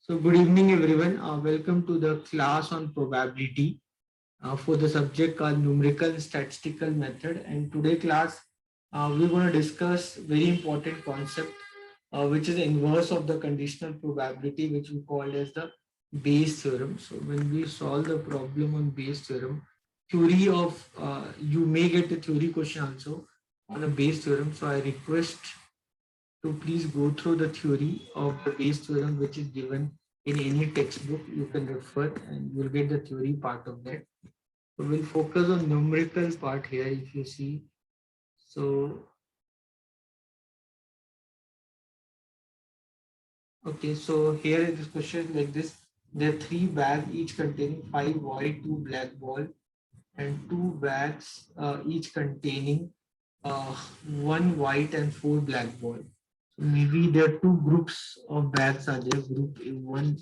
So good evening everyone. Welcome to the class on probability for the subject called numerical statistical method. And today class we're going to discuss very important concept which is the inverse of the conditional probability, which we call as the Bayes theorem. So when we solve the problem on Bayes theorem, theory of you may get a theory question also on the Bayes theorem. So I request to please go through the theory of the Bayes theorem, which is given in any textbook. You can refer and you'll get the theory part of that. So we'll focus on numerical part here if you see. So, okay, so here is this question like this. There are three bags each containing five white, two black ball and two bags each containing uh, one white and four black ball. So maybe there are two groups of bags are there, group one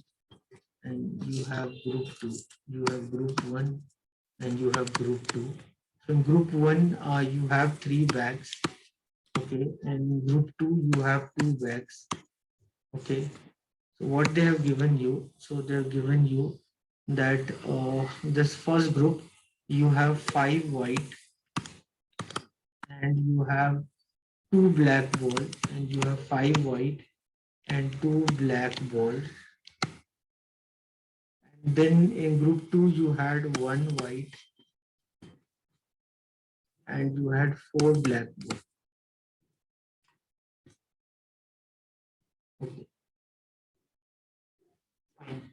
and you have group 2, you have group 1 and you have group 2. So in group 1 you have three bags, okay, and in group 2 you have two bags, okay. So what they have given you, so they have given you that this first group you have five white and you have two black ball and you have five white and two black balls. Then in group 2 you had one white and you had four black balls. Okay, fine.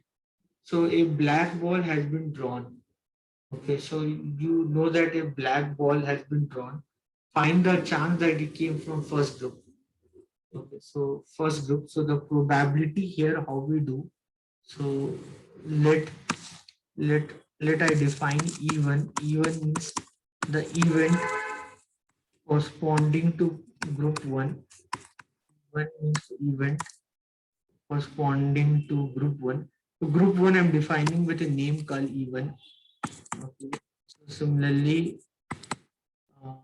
So a black ball has been drawn. Okay, so you know that a black ball has been drawn. Find the chance that it came from first group. Okay, so first group. So the probability here, how we do. So let let let I define even. Even means the event corresponding to group one. One means event corresponding to group one. So group one I'm defining with a name called even. Okay. So similarly, uh,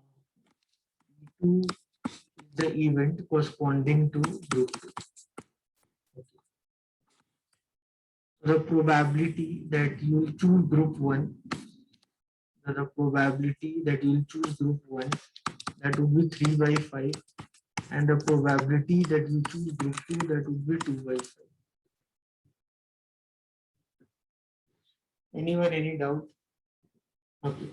E2 is the event corresponding to group 2. Okay. So the probability that you will choose group 1, the probability that you will choose group 1, that would be 3 by 5, and the probability that you choose group 2, that would be 2 by 5. Anyone, any doubt? Okay.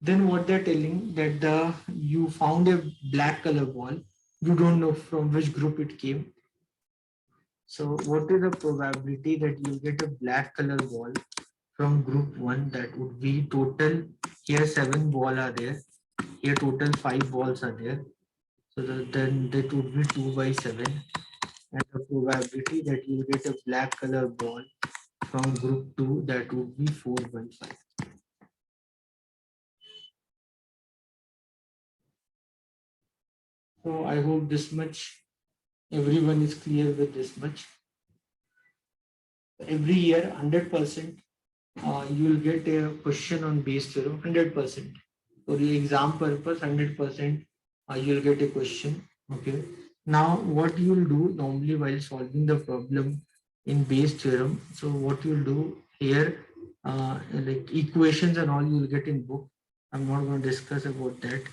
Then what they're telling that you found a black color ball, you don't know from which group it came. So what is the probability that you get a black color ball from group 1? That would be total, here 7 ball are there, here total 5 balls are there. So then that would be 2 by 7, and the probability that you get a black color ball from group 2, that would be 4 by 5. So I hope this much everyone is clear with this much. Every year 100% you will get a question on Bayes theorem. 100% for the exam purpose, 100% you will get a question. Okay, now what you will do normally while solving the problem in Bayes theorem, so what you will do here, like equations and all you will get in book. I'm not going to discuss about that.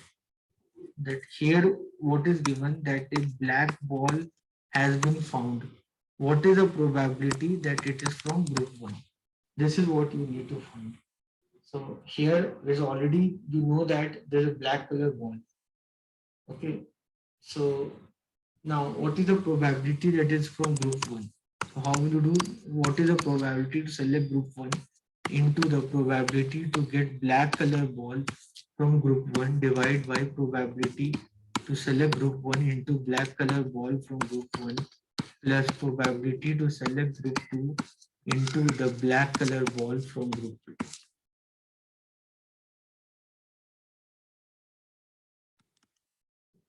That here what is given, that a black ball has been found. What is the probability that it is from group 1? This is what you need to find. So here is already, you know that there is a black color ball. Okay. So now what is the probability that is from group 1? So how will you do, what is the probability to select group 1 into the probability to get black color ball from group 1 divided by probability to select group 1 into black color ball from group 1 plus probability to select group 2 into the black color ball from group 2.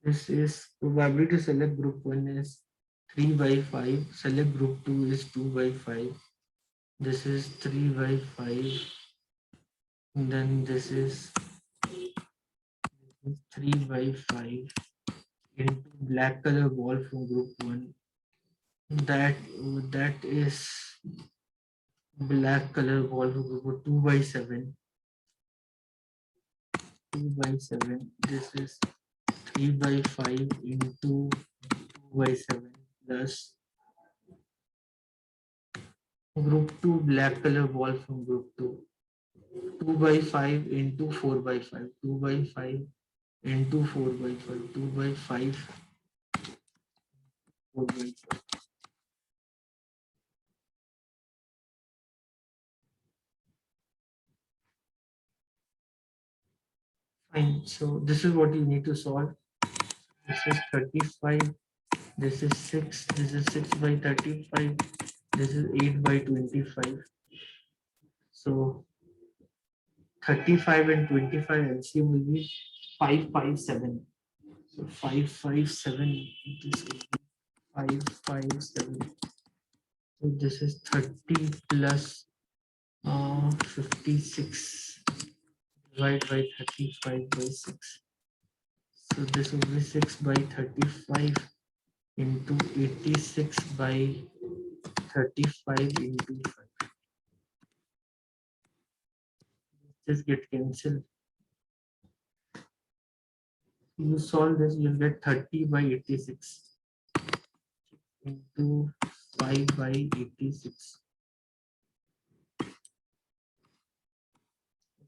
This is probability to select group 1 is 3 by 5, select group 2 is 2 by 5, this is 3 by 5, and then this is 3 by 5 into black color ball from group 1. That that is black color wall from group 2 by 7. 2 by 7. This is 3 by 5 into 2 by 7 plus group 2 black color wall from group 2. 2 by 5 into 4 by 5. 2 by 5 into 4 by 5. 2 by 5, 4 by 5. Fine. So this is what you need to solve. This is 35. This is 6. This is 6 by 35. This is 8 by 25. So 35 and 25 LCM will be 557. So 557, this will be 557. So this is 30 plus 56 divided by 35 by 6. So this will be 6 by 35 into 86 by 35 into 5. Just get cancelled. You solve this, you'll get 30 by 86 into 5 by 86.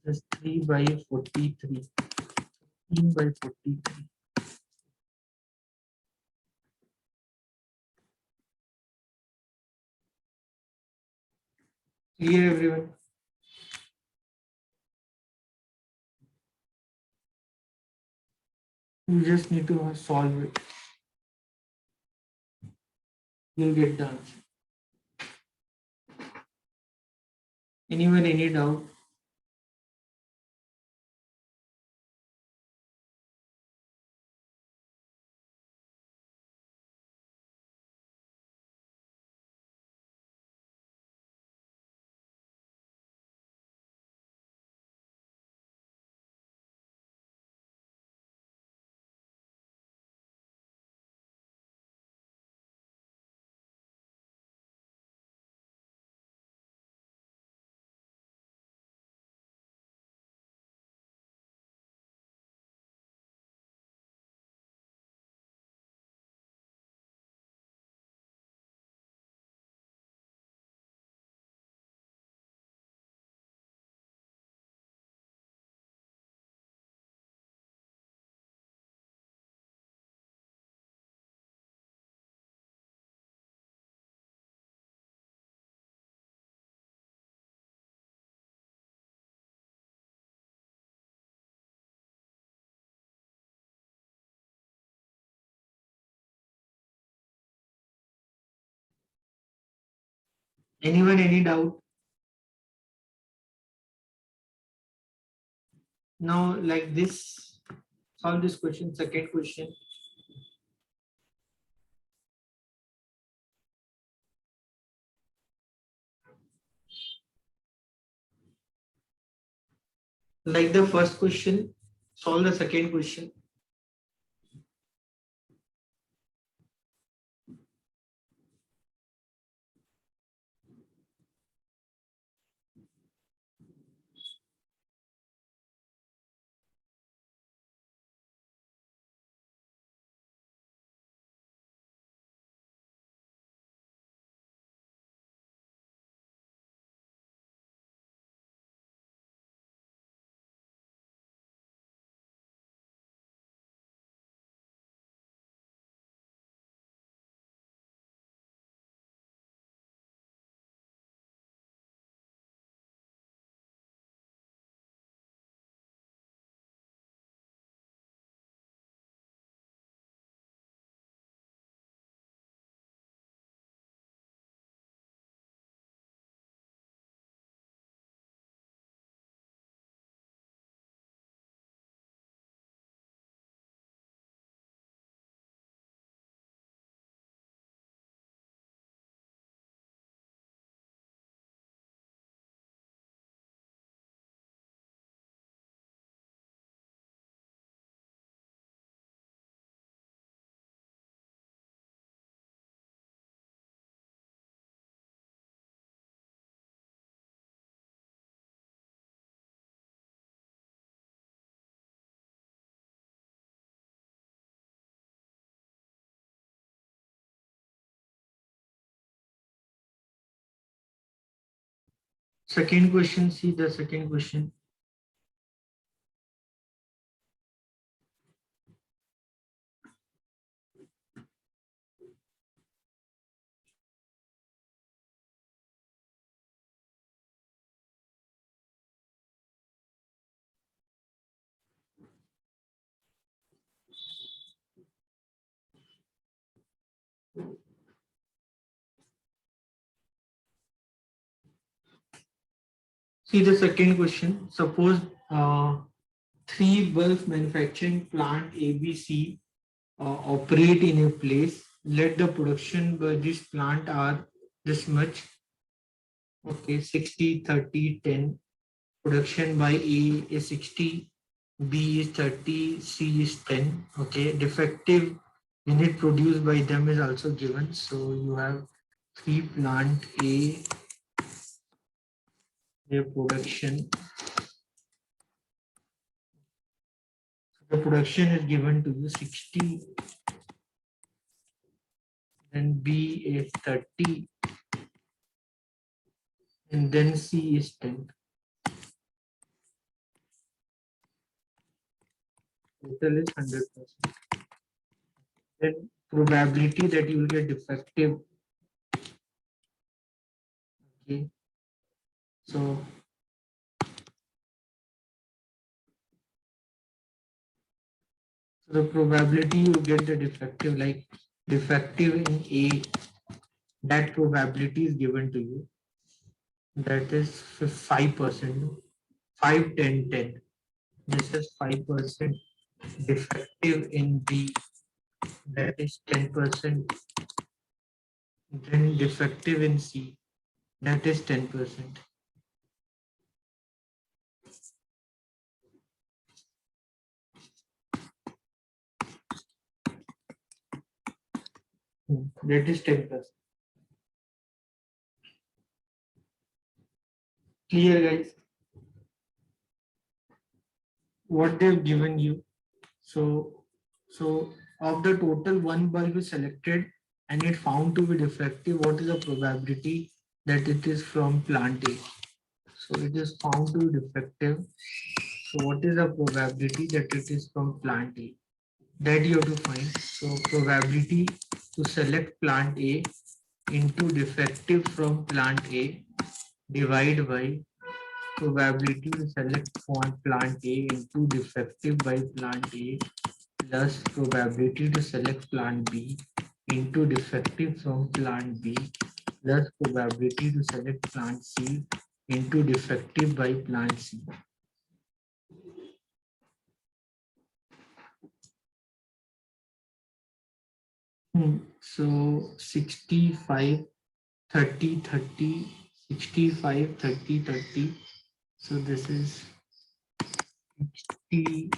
This is 3 by 43. 15 by 43. Clear, everyone? You just need to solve it. You'll get the answer. Anyone, any doubt? Anyone, any doubt? Now, like this, solve this question, second question. Like the first question, solve the second question. Second question, see the second question. See the second question. Suppose three bulk manufacturing plant ABC operate in a place. Let the production by this plant are this much. Okay, 60, 30, 10. Production by A is 60, B is 30, C is 10. Okay, defective unit produced by them is also given. So you have three plant A, their production. The production is given to you 60, then B is 30, and then C is 10. Total is 100%. Then probability that you will get defective. Okay, so the probability you get the defective, like defective in A, that probability is given to you. That is 5%, 5, 10, 10. This is 5%. Defective in B, that is 10%. Then defective in C, that is 10%. That is 10%. Clear, guys? What they've given you. So of the total one bulb is selected and it found to be defective, what is the probability that it is from plant A? So it is found to be defective. So what is the probability that it is from plant A? That you have to find. So probability to select plant A into defective from plant A divide by probability to select from plant A into defective by plant A plus probability to select plant B into defective from plant B plus probability to select plant C into defective by plant C. So 65, 30, 30, 65, 30, 30. So this is 65,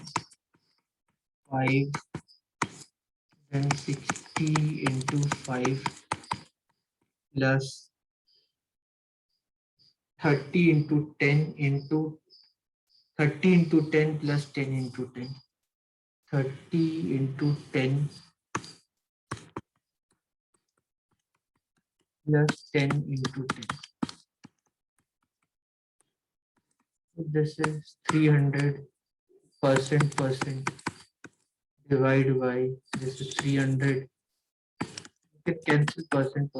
then 60 into 5 plus 30 into 10 into 30 into 10 plus 10 into 10. 30 into 10 plus 10 into 10. So this is 300% divided by this is 300. You can cancel percent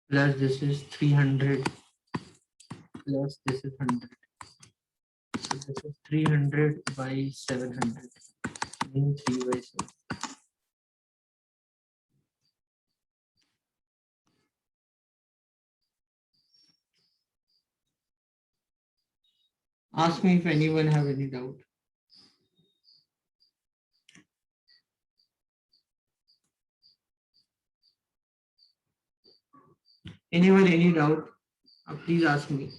plus this is 300 plus this is 100. So this is 300 by 700. Mean 3 by 7. Ask me if anyone have any doubt. Anyone any doubt? Please ask me.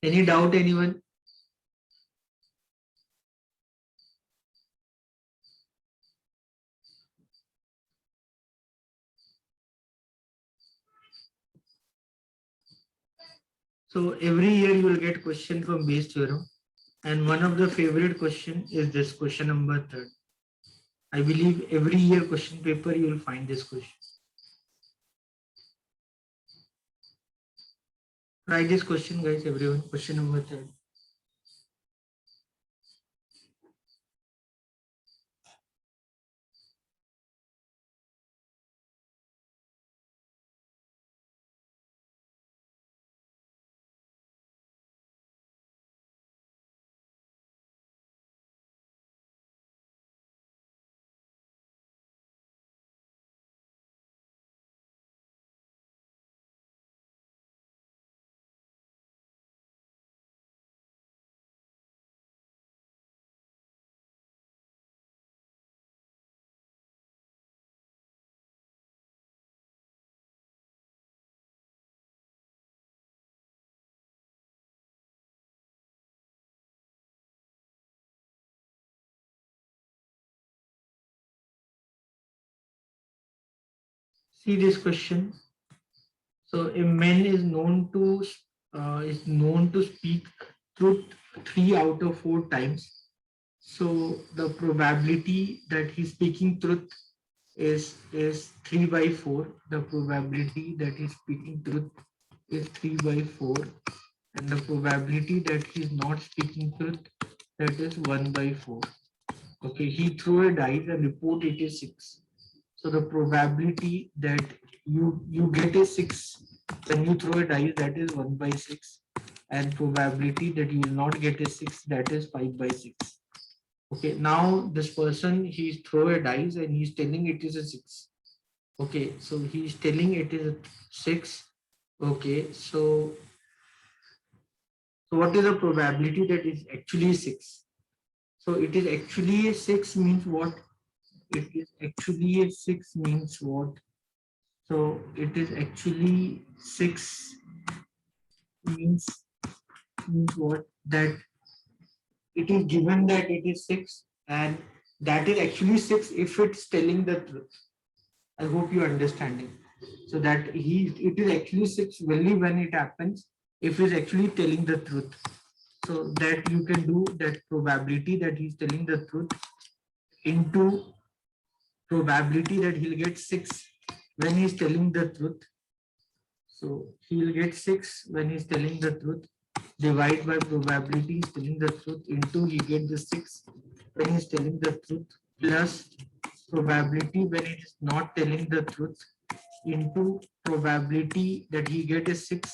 Any doubt, anyone? So every year you will get question from Bayes theorem, and one of the favorite question is this question number third. I believe every year question paper you will find this question. Try this question, guys. Everyone, question number third. See this question. So a man is known to speak truth 3 out of 4 times. So the probability that he's speaking truth is 3/4. The probability that he's speaking truth is 3/4, and the probability that he's not speaking truth, that is 1/4. Okay, he threw a dice and report it is 6. So the probability that you get a 6 when you throw a dice, that is 1/6, and probability that you will not get a 6, that is 5/6. Okay, now this person, he's throw a dice and he's telling it is a 6. Okay, so he's telling it is a 6. Okay, so what is the probability that is actually 6? So it is actually a 6 means what? It is actually a 6 means what? So it is actually 6 means what? That it is given that it is 6, and that is actually 6 if it's telling the truth. I hope you understanding. So that it is actually 6 only when it happens if he's actually telling the truth. So that you can do that probability that he's telling the truth into probability that he'll get 6 when he's telling the truth. So he'll get 6 when he's telling the truth. Divide by probability he's telling the truth into he get the 6 when he's telling the truth, plus probability when it is not telling the truth into probability that he get a 6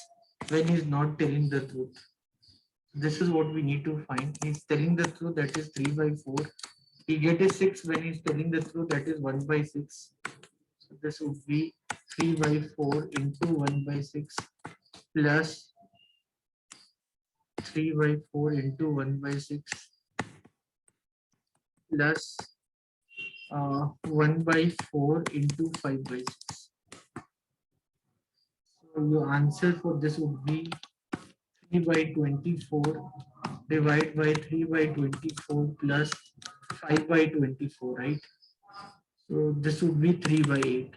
when he's not telling the truth. This is what we need to find. He's telling the truth, that is 3/4. He get a 6 when he's telling the truth, that is 1/6. So this would be 3/4 into 1/6 plus 3/4 into 1/6 plus 1/4 into 5/6. So your answer for this would be 3/24 divided by 3/24 plus 5/24, right? So this would be 3/8.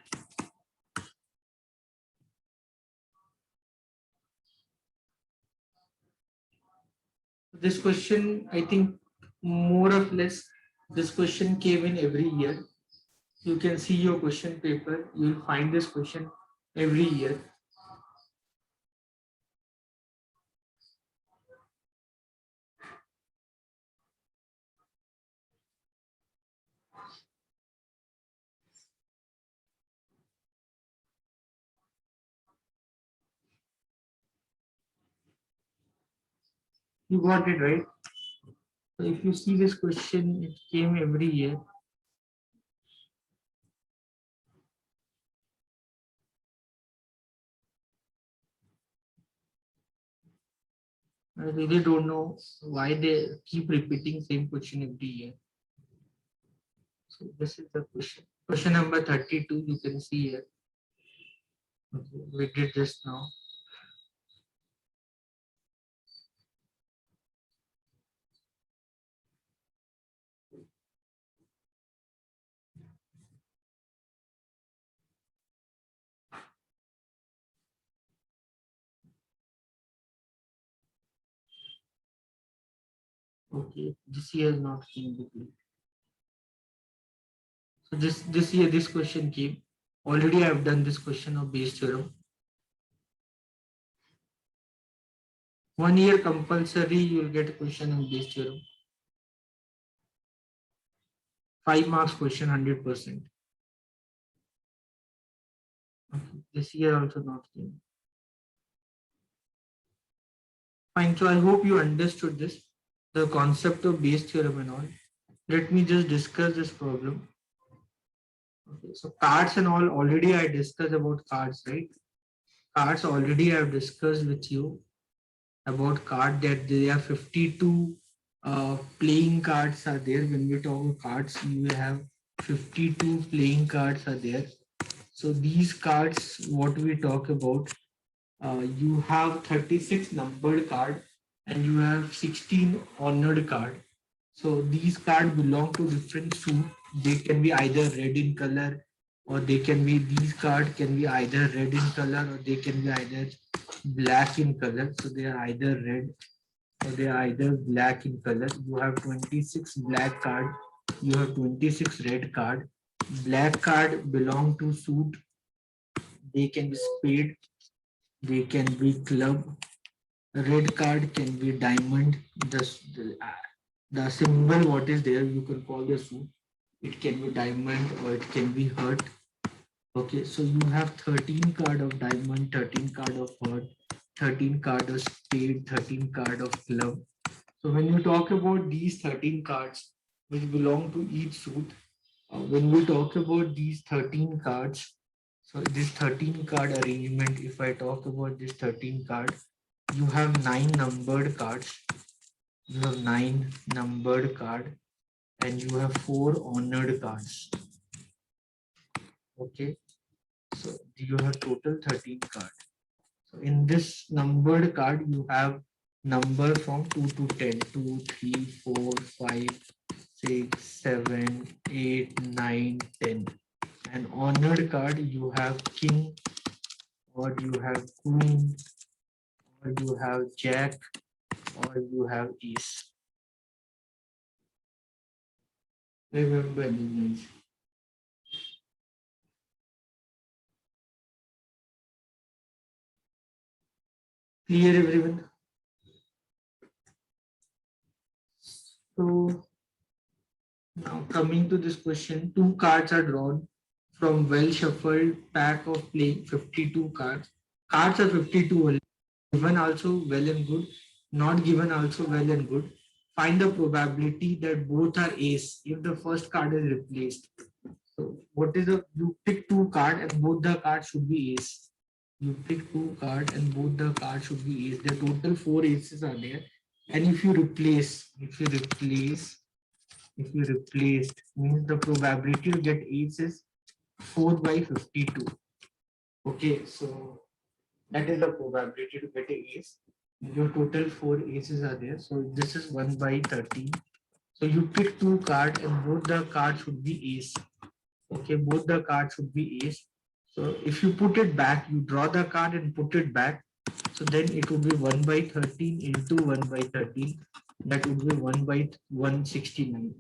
This question, I think, more or less, this question came in every year. You can see your question paper. You will find this question every year. You got it right. So if you see this question, it came every year. I really don't know why they keep repeating same question every year. So this is the question. Question number 32, you can see here. Okay, we did this now. Okay, this year is not came between. So this year this question came. Already I have done this question of Bayes theorem. 1 year compulsory you will get a question on Bayes theorem. 5 marks question 100%. Okay. This year also not came. Fine. So I hope you understood this, the concept of Bayes theorem and all. Let me just discuss this problem. Okay. So cards and all already I discussed about cards, right? Cards already I have discussed with you about card that there are 52 playing cards are there. When we talk about cards, you have 52 playing cards are there. So these cards, what we talk about, you have 36 numbered card and you have 16 honored card. So these cards belong to different suit. They can be either red in color, or they can be, these cards can be either red in color, or they can be either black in color. So they are either red or they are either black in color. You have 26 black card, you have 26 red card. Black card belong to suit. They can be spade, they can be club. Red card can be diamond. The symbol what is there, you can call the suit. It can be diamond or it can be heart. Okay, so you have 13 card of diamond, 13 card of heart, 13 card of spade, 13 card of club. So when you talk about these 13 cards which belong to each suit, when we talk about these 13 cards, so this 13 card arrangement, if I talk about this 13 card, you have 9 numbered cards, you have 9 numbered card, and you have 4 honored cards. Okay, so you have total 13 cards. So in this numbered card, you have number from 2 to 10, 2, 3, 4, 5, 6, 7, 8, 9, 10. And honored card, you have king, or you have queen, or you have jack, or you have ace. Remember these. Clear, everyone? So now coming to this question, 2 cards are drawn from well shuffled pack of playing 52 cards. Cards are 52 only. Given also well and good, not given also well and good. Find the probability that both are ace if the first card is replaced. So what is the, you pick 2 cards and both the cards should be ace. You pick 2 cards and both the cards should be ace. The total 4 aces are there. And if you replace, if you replaced, means the probability to get ace is 4 by 52. Okay, so that is the probability to get a ace. Your total 4 aces are there. So this is 1 by 13. So you pick 2 cards and both the cards should be ace. Okay, both the cards should be ace. So if you put it back, you draw the card and put it back. So then it would be 1 by 13 into 1 by 13. That would be 1 by 169.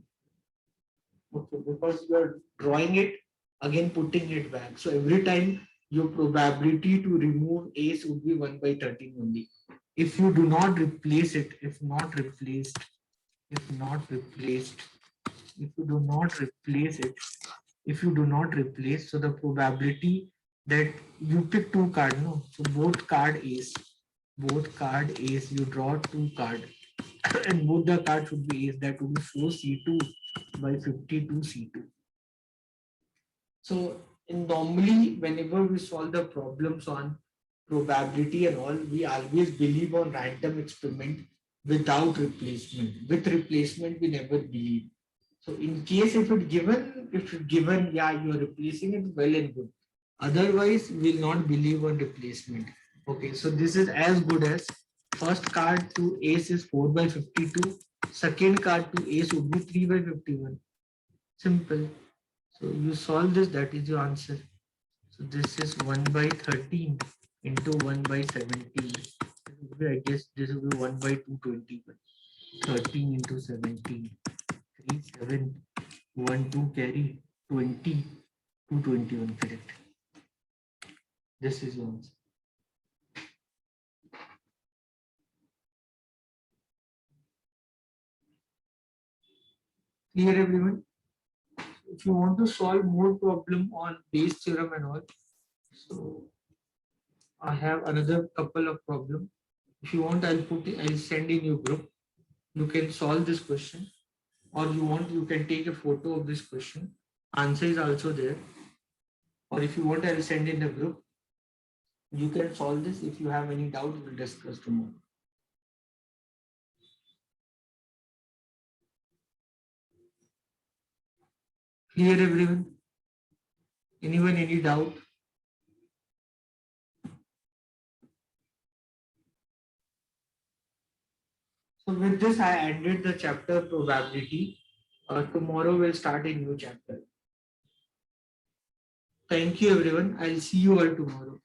Okay, because you are drawing it, again putting it back. So every time your probability to remove ace would be 1 by 13 only. If you do not replace it, if not replaced, if not replaced, if you do not replace it, if you do not replace, so the probability that you pick 2 cards, no, so both card ace, you draw 2 card and both the cards should be ace, that would be 4c2 by 52c2. So normally whenever we solve the problems on probability and all, we always believe on random experiment without replacement. With replacement, we never believe. So in case if it given, yeah, you are replacing it, well and good. Otherwise, we'll not believe on replacement. Okay, so this is as good as first card to ace is 4 by 52. Second card to ace would be 3 by 51. Simple. So you solve this, that is your answer. So this is 1 by 13 into 1 by 17. I guess this will be 1 by 221. 13 into 17. 3, 7, 1, 2 carry 20, 221, correct. This is your answer. Clear everyone? If you want to solve more problem on Bayes theorem and all, so I have another couple of problem. If you want, I'll send in your group. You can solve this question, or you want, you can take a photo of this question. Answer is also there. Or if you want, I'll send in the group. You can solve this. If you have any doubt, we'll discuss tomorrow. Clear everyone? Anyone, any doubt? So with this, I ended the chapter probability. Tomorrow we'll start a new chapter. Thank you everyone. I'll see you all tomorrow.